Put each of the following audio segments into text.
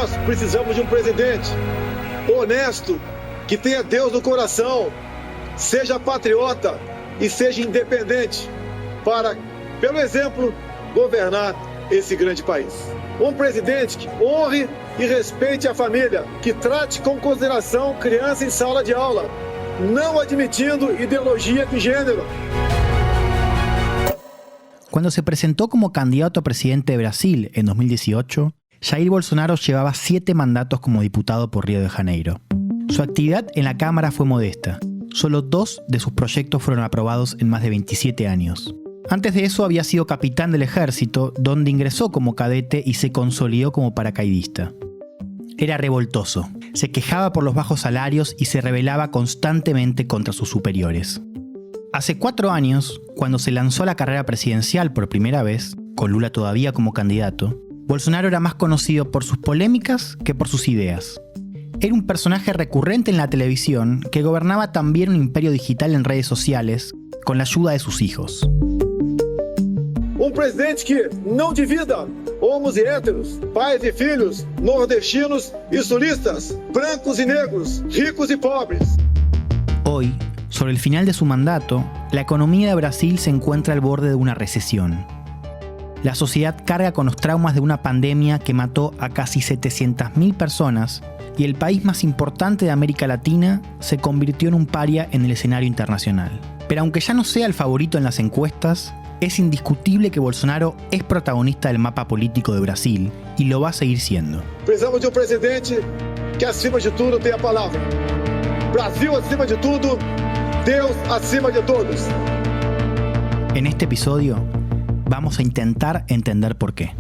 Nós precisamos de um presidente honesto, que tenha Deus no coração, seja patriota e seja independente para, pelo exemplo, governar esse grande país. Um presidente que honre e respeite a família, que trate com consideração criança em sala de aula, não admitindo ideologia de gênero. Cuando se presentó como candidato a presidente de Brasil en 2018, Jair Bolsonaro llevaba 7 mandatos como diputado por Río de Janeiro. Su actividad en la Cámara fue modesta. Solo 2 de sus proyectos fueron aprobados en más de 27 años. Antes de eso había sido capitán del ejército, donde ingresó como cadete y se consolidó como paracaidista. Era revoltoso, se quejaba por los bajos salarios y se rebelaba constantemente contra sus superiores. Hace 4 años, cuando se lanzó a la carrera presidencial por primera vez, con Lula todavía como candidato, Bolsonaro era más conocido por sus polémicas que por sus ideas. Era un personaje recurrente en la televisión que gobernaba también un imperio digital en redes sociales con la ayuda de sus hijos. Um presidente que não divida homos e héteros, pais e filhos, nordestinos e sulistas, brancos e negros, ricos y pobres. Hoy, sobre el final de su mandato, la economía de Brasil se encuentra al borde de una recesión. La sociedad carga con los traumas de una pandemia que mató a casi 700.000 personas y el país más importante de América Latina se convirtió en un paria en el escenario internacional. Pero aunque ya no sea el favorito en las encuestas, es indiscutible que Bolsonaro es protagonista del mapa político de Brasil y lo va a seguir siendo. Precisamos de um presidente que acima de tudo tenha a palavra. Brasil acima de tudo, Deus acima de todos. En este episodio vamos a intentar entender por qué.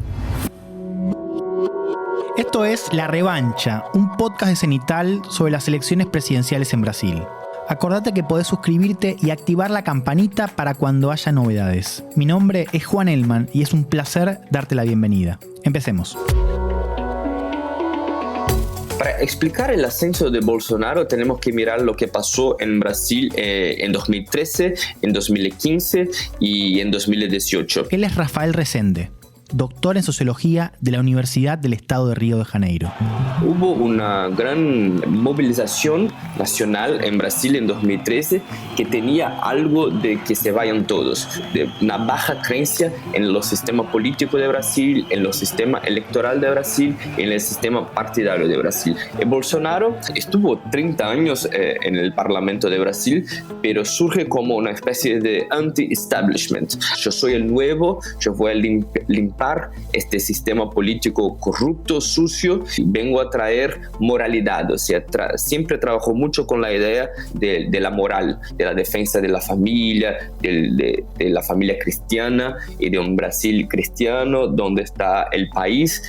Esto es La Revancha, un podcast de Cenital sobre las elecciones presidenciales en Brasil. Acordate que podés suscribirte y activar la campanita para cuando haya novedades. Mi nombre es Juan Elman y es un placer darte la bienvenida. Empecemos. Para explicar el ascenso de Bolsonaro tenemos que mirar lo que pasó en Brasil en 2013, en 2015 y en 2018. Él es Rafael Rezende, doctor en Sociología de la Universidad del Estado de Río de Janeiro. Hubo una gran movilización nacional en Brasil en 2013 que tenía algo de que se vayan todos, de una baja creencia en los sistemas políticos de Brasil, en los sistemas electoral de Brasil, en el sistema partidario de Brasil. Bolsonaro estuvo 30 años en el Parlamento de Brasil, pero surge como una especie de anti-establishment. Yo soy el nuevo, yo voy a limpiar este sistema político corrupto, sucio, y vengo a traer moralidad. O sea, siempre trabajó mucho con la idea de la moral, de la defensa de la familia, de la familia cristiana y de un Brasil cristiano donde está el país,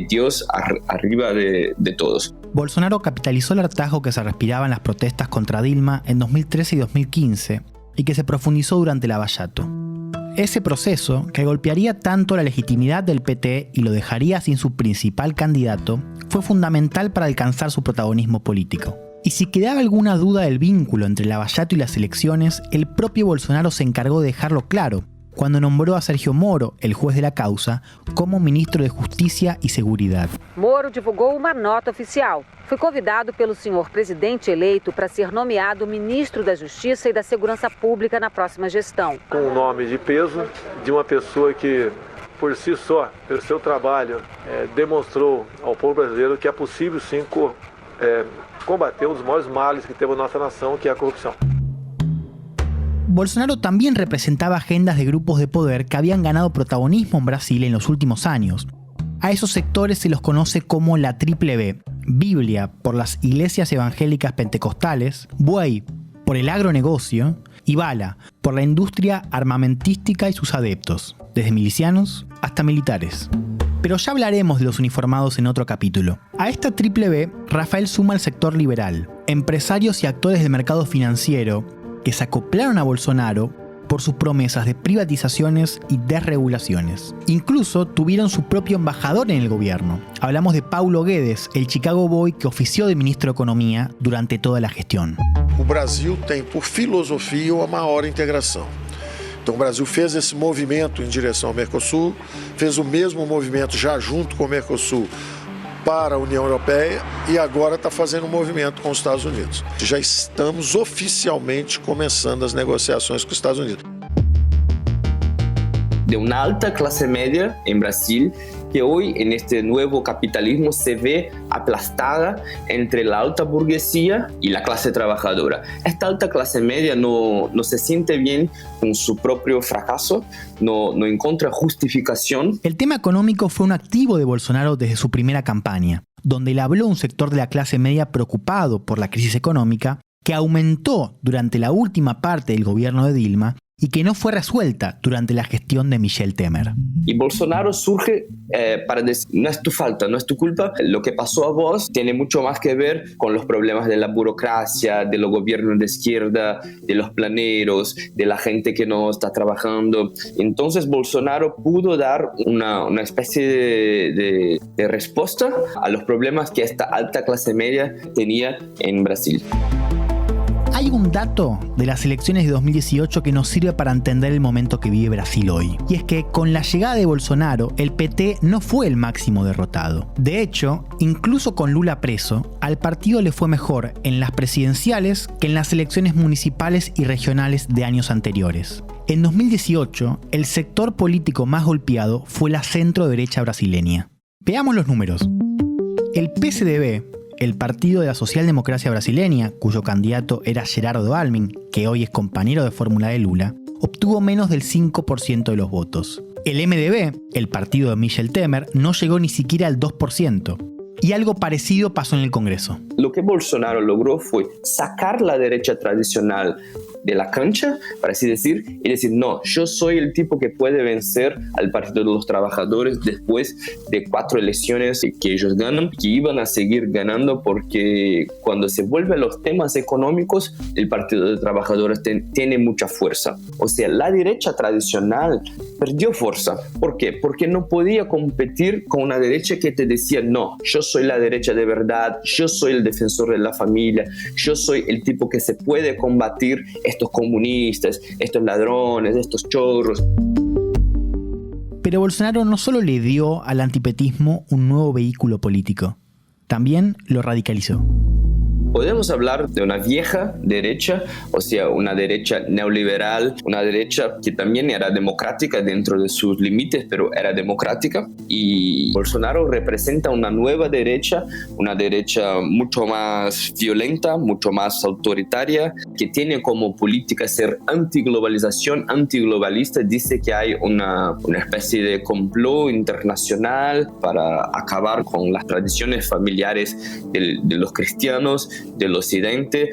Dios arriba de todos. Bolsonaro capitalizó el hartazgo que se respiraba en las protestas contra Dilma en 2013 y 2015 y que se profundizó durante el Lava Jato. Ese proceso, que golpearía tanto la legitimidad del PT y lo dejaría sin su principal candidato, fue fundamental para alcanzar su protagonismo político. Y si quedaba alguna duda del vínculo entre Lava Jato y las elecciones, el propio Bolsonaro se encargó de dejarlo claro, cuando nombró a Sergio Moro, el juez de la causa, como ministro de Justicia y Seguridad. Moro divulgou uma nota oficial. Foi convidado pelo senhor presidente eleito para ser nomeado ministro da Justiça e da Segurança Pública na próxima gestão. Com um nome de peso, de uma pessoa que, por si só, pelo seu trabalho, demonstrou ao povo brasileiro que é possível sim combater um dos maiores males que temos na nossa nação, que é a corrupção. Bolsonaro también representaba agendas de grupos de poder que habían ganado protagonismo en Brasil en los últimos años. A esos sectores se los conoce como la Triple B: Biblia por las iglesias evangélicas pentecostales, Buey por el agronegocio y Bala por la industria armamentística y sus adeptos, desde milicianos hasta militares. Pero ya hablaremos de los uniformados en otro capítulo. A esta Triple B, Rafael suma el sector liberal, empresarios y actores del mercado financiero que se acoplaron a Bolsonaro por sus promesas de privatizaciones y desregulaciones. Incluso tuvieron su propio embajador en el gobierno. Hablamos de Paulo Guedes, el Chicago Boy que ofició de ministro de Economía durante toda la gestión. O Brasil tem por filosofia uma maior integração. Então o Brasil fez esse movimento em direção ao Mercosul, fez o mesmo movimento já junto com o Mercosul para a União Europeia e agora está fazendo um movimento com os Estados Unidos. Já estamos oficialmente começando as negociações com os Estados Unidos. De una alta clase media en Brasil que hoy en este nuevo capitalismo se ve aplastada entre la alta burguesía y la clase trabajadora. Esta alta clase media no se siente bien con su propio fracaso, no encuentra justificación. El tema económico fue un activo de Bolsonaro desde su primera campaña, donde le habló a un sector de la clase media preocupado por la crisis económica que aumentó durante la última parte del gobierno de Dilma y que no fue resuelta durante la gestión de Michel Temer. Y Bolsonaro surge para decir, no es tu falta, no es tu culpa, lo que pasó a vos tiene mucho más que ver con los problemas de la burocracia, de los gobiernos de izquierda, de los planeros, de la gente que no está trabajando. Entonces Bolsonaro pudo dar una especie de respuesta a los problemas que esta alta clase media tenía en Brasil. Hay un dato de las elecciones de 2018 que nos sirve para entender el momento que vive Brasil hoy. Y es que con la llegada de Bolsonaro, el PT no fue el máximo derrotado. De hecho, incluso con Lula preso, al partido le fue mejor en las presidenciales que en las elecciones municipales y regionales de años anteriores. En 2018, el sector político más golpeado fue la centro-derecha brasileña. Veamos los números. El PSDB, el Partido de la Socialdemocracia Brasileña, cuyo candidato era Gerardo Alckmin, que hoy es compañero de fórmula de Lula, obtuvo menos del 5% de los votos. El MDB, el partido de Michel Temer, no llegó ni siquiera al 2%. Y algo parecido pasó en el Congreso. Lo que Bolsonaro logró fue sacar la derecha tradicional de la cancha, para así decir, y decir, no, yo soy el tipo que puede vencer al Partido de los Trabajadores después de 4 elecciones que ellos ganan, que iban a seguir ganando porque cuando se vuelven los temas económicos, el Partido de los Trabajadores tiene mucha fuerza. O sea, la derecha tradicional perdió fuerza. ¿Por qué? Porque no podía competir con una derecha que te decía, no, yo soy la derecha de verdad, yo soy el defensor de la familia, yo soy el tipo que se puede combatir estos comunistas, estos ladrones, estos chorros. Pero Bolsonaro no solo le dio al antipetismo un nuevo vehículo político, también lo radicalizó. Podemos hablar de una vieja derecha, o sea, una derecha neoliberal, una derecha que también era democrática dentro de sus límites, pero era democrática. Y Bolsonaro representa una nueva derecha, una derecha mucho más violenta, mucho más autoritaria, que tiene como política ser antiglobalización, antiglobalista. Dice que hay una especie de complot internacional para acabar con las tradiciones familiares de los cristianos, del occidente.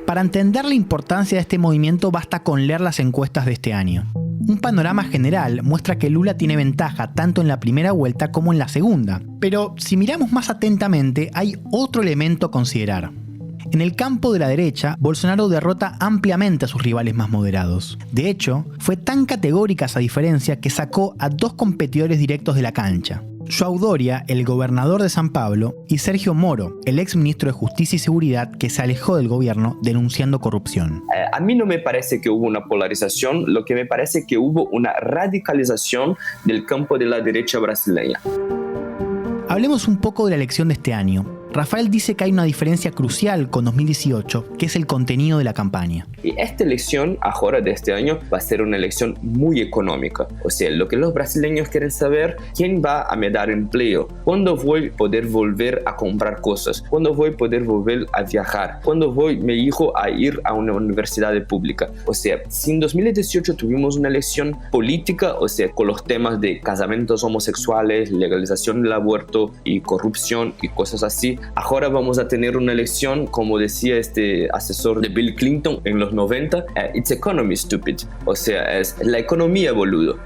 Para entender la importancia de este movimiento basta con leer las encuestas de este año. Un panorama general muestra que Lula tiene ventaja tanto en la primera vuelta como en la segunda. Pero si miramos más atentamente, hay otro elemento a considerar. En el campo de la derecha, Bolsonaro derrota ampliamente a sus rivales más moderados. De hecho, fue tan categórica esa diferencia que sacó a 2 competidores directos de la cancha. João Doria, el gobernador de San Pablo, y Sergio Moro, el ex ministro de Justicia y Seguridad que se alejó del gobierno denunciando corrupción. A mí no me parece que hubo una polarización, lo que me parece que hubo una radicalización del campo de la derecha brasileña. Hablemos un poco de la elección de este año. Rafael dice que hay una diferencia crucial con 2018, que es el contenido de la campaña. Y esta elección, ahora de este año, va a ser una elección muy económica. O sea, lo que los brasileños quieren saber, ¿quién va a me dar empleo? ¿Cuándo voy a poder volver a comprar cosas? ¿Cuándo voy a poder volver a viajar? ¿Cuándo voy mi hijo a ir a una universidad pública? O sea, si en 2018 tuvimos una elección política, o sea, con los temas de casamientos homosexuales, legalización del aborto y corrupción y cosas así, ahora vamos a tener una elección, como decía este asesor de Bill Clinton en los 90, it's economy stupid, o sea, es la economía boludo.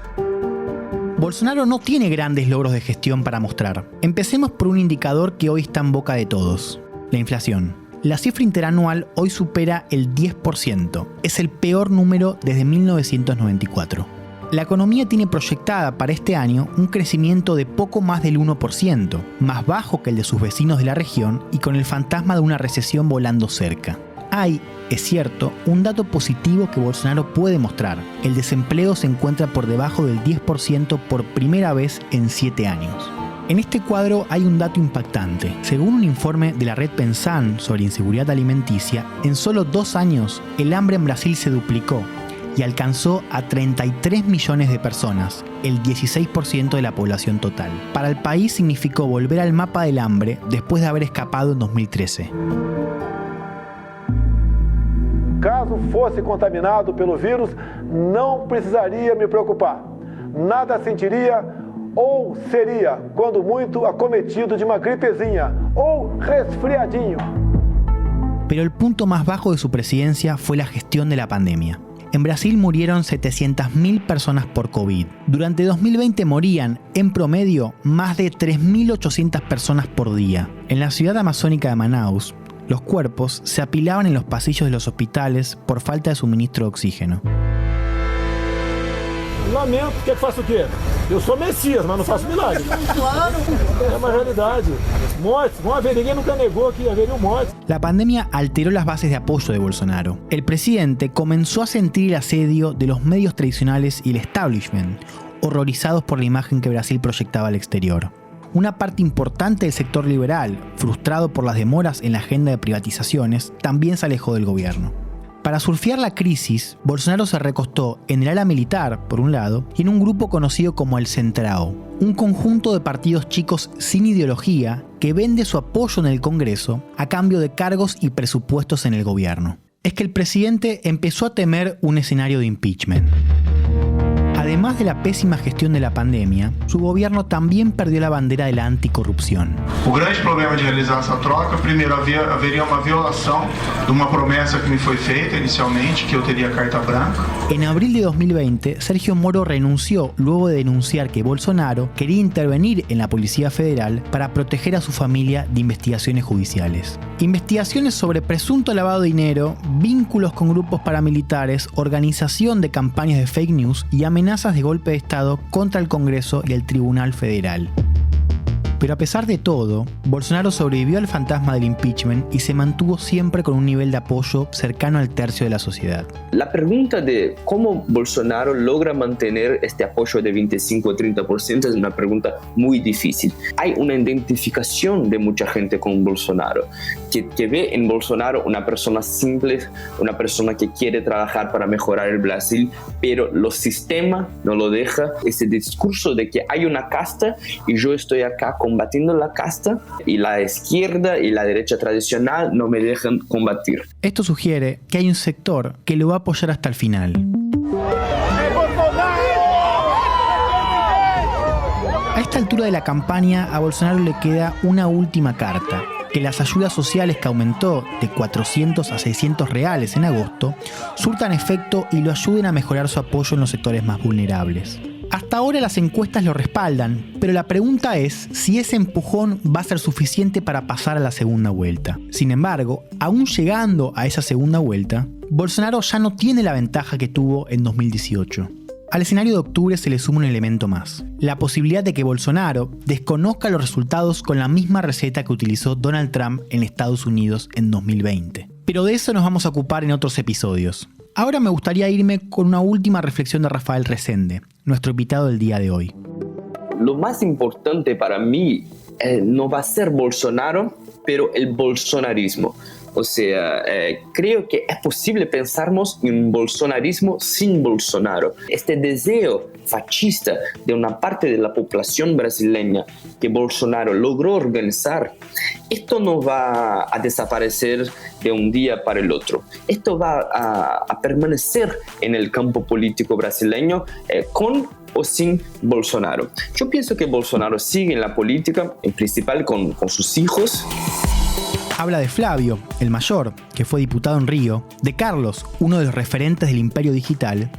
Bolsonaro no tiene grandes logros de gestión para mostrar. Empecemos por un indicador que hoy está en boca de todos, la inflación. La cifra interanual hoy supera el 10%, es el peor número desde 1994. La economía tiene proyectada para este año un crecimiento de poco más del 1%, más bajo que el de sus vecinos de la región y con el fantasma de una recesión volando cerca. Hay, es cierto, un dato positivo que Bolsonaro puede mostrar. El desempleo se encuentra por debajo del 10% por primera vez en 7 años. En este cuadro hay un dato impactante. Según un informe de la red Pensan sobre inseguridad alimenticia, en solo 2 años el hambre en Brasil se duplicó y alcanzó a 33 millones de personas, el 16% de la población total. Para el país significó volver al mapa del hambre después de haber escapado en 2013. Caso fosse contaminado pelo vírus, não precisaria me preocupar. Nada sentiria ou seria, quando muito, acometido de uma gripezinha ou resfriadinho. Pero el punto más bajo de su presidencia fue la gestión de la pandemia. En Brasil murieron 700.000 personas por COVID. Durante 2020 morían, en promedio, más de 3.800 personas por día. En la ciudad amazónica de Manaus, los cuerpos se apilaban en los pasillos de los hospitales por falta de suministro de oxígeno. Lamento, quer que faça o quê? Eu sou Messias, mas não faço milagre. É uma realidade. Mortes, vão haver, ninguém nunca negou que haveria mortes. La pandemia alteró las bases de apoyo de Bolsonaro. El presidente comenzó a sentir el asedio de los medios tradicionales y el establishment, horrorizados por la imagen que Brasil proyectaba al exterior. Una parte importante del sector liberal, frustrado por las demoras en la agenda de privatizaciones, también se alejó del gobierno. Para surfear la crisis, Bolsonaro se recostó en el ala militar, por un lado, y en un grupo conocido como el Centrão, un conjunto de partidos chicos sin ideología que vende su apoyo en el Congreso a cambio de cargos y presupuestos en el gobierno. Es que el presidente empezó a temer un escenario de impeachment. Además de la pésima gestión de la pandemia, su gobierno también perdió la bandera de la anticorrupción. O grande problema de realizar essa troca, primeiro, haveria uma violação de uma promessa que me foi feita inicialmente, que eu teria carta branca. En abril de 2020, Sergio Moro renunció luego de denunciar que Bolsonaro quería intervenir en la Policía Federal para proteger a su familia de investigaciones judiciales. Investigaciones sobre presunto lavado de dinero, vínculos con grupos paramilitares, organización de campañas de fake news y amenazas de golpe de Estado contra el Congreso y el Tribunal Federal. Pero a pesar de todo, Bolsonaro sobrevivió al fantasma del impeachment y se mantuvo siempre con un nivel de apoyo cercano al tercio de la sociedad. La pregunta de cómo Bolsonaro logra mantener este apoyo de 25 o 30% es una pregunta muy difícil. Hay una identificación de mucha gente con Bolsonaro, que ve en Bolsonaro una persona simple, una persona que quiere trabajar para mejorar el Brasil, pero los sistemas no lo dejan. Ese discurso de que hay una casta y yo estoy acá combatiendo la casta y la izquierda y la derecha tradicional no me dejan combatir. Esto sugiere que hay un sector que lo va a apoyar hasta el final. A esta altura de la campaña, a Bolsonaro le queda una última carta: que las ayudas sociales que aumentó de 400 a 600 reales en agosto surtan efecto y lo ayuden a mejorar su apoyo en los sectores más vulnerables. Hasta ahora las encuestas lo respaldan, pero la pregunta es si ese empujón va a ser suficiente para pasar a la segunda vuelta. Sin embargo, aún llegando a esa segunda vuelta, Bolsonaro ya no tiene la ventaja que tuvo en 2018. Al escenario de octubre se le suma un elemento más: la posibilidad de que Bolsonaro desconozca los resultados con la misma receta que utilizó Donald Trump en Estados Unidos en 2020. Pero de eso nos vamos a ocupar en otros episodios. Ahora me gustaría irme con una última reflexión de Rafael Resende, nuestro invitado del día de hoy. Lo más importante para mí no va a ser Bolsonaro, pero el bolsonarismo. O sea, creo que es posible pensarnos en un bolsonarismo sin Bolsonaro. Este deseo fascista de una parte de la población brasileña que Bolsonaro logró organizar, esto no va a desaparecer de un día para el otro. Esto va a permanecer en el campo político brasileño con o sin Bolsonaro. Yo pienso que Bolsonaro sigue en la política, en principal con sus hijos. Habla de Flavio, el mayor, que fue diputado en Río, de Carlos, uno de los referentes del imperio digital,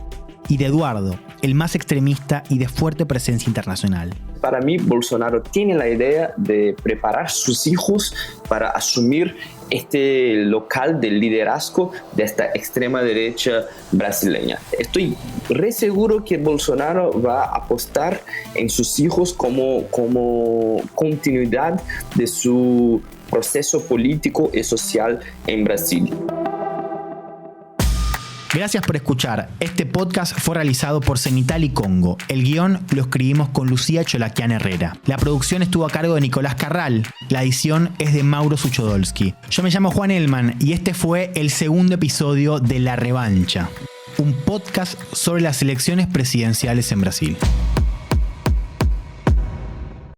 y de Eduardo, el más extremista y de fuerte presencia internacional. Para mí, Bolsonaro tiene la idea de preparar sus hijos para asumir este local del liderazgo de esta extrema derecha brasileña. Estoy re seguro que Bolsonaro va a apostar en sus hijos como continuidad de su proceso político y social en Brasil. Gracias por escuchar. Este podcast fue realizado por Zenitali Congo. El guión lo escribimos con Lucía Cholaquian Herrera. La producción estuvo a cargo de Nicolás Carral. La edición es de Mauro Suchodolski. Yo me llamo Juan Elman y este fue el segundo episodio de La Revancha, un podcast sobre las elecciones presidenciales en Brasil.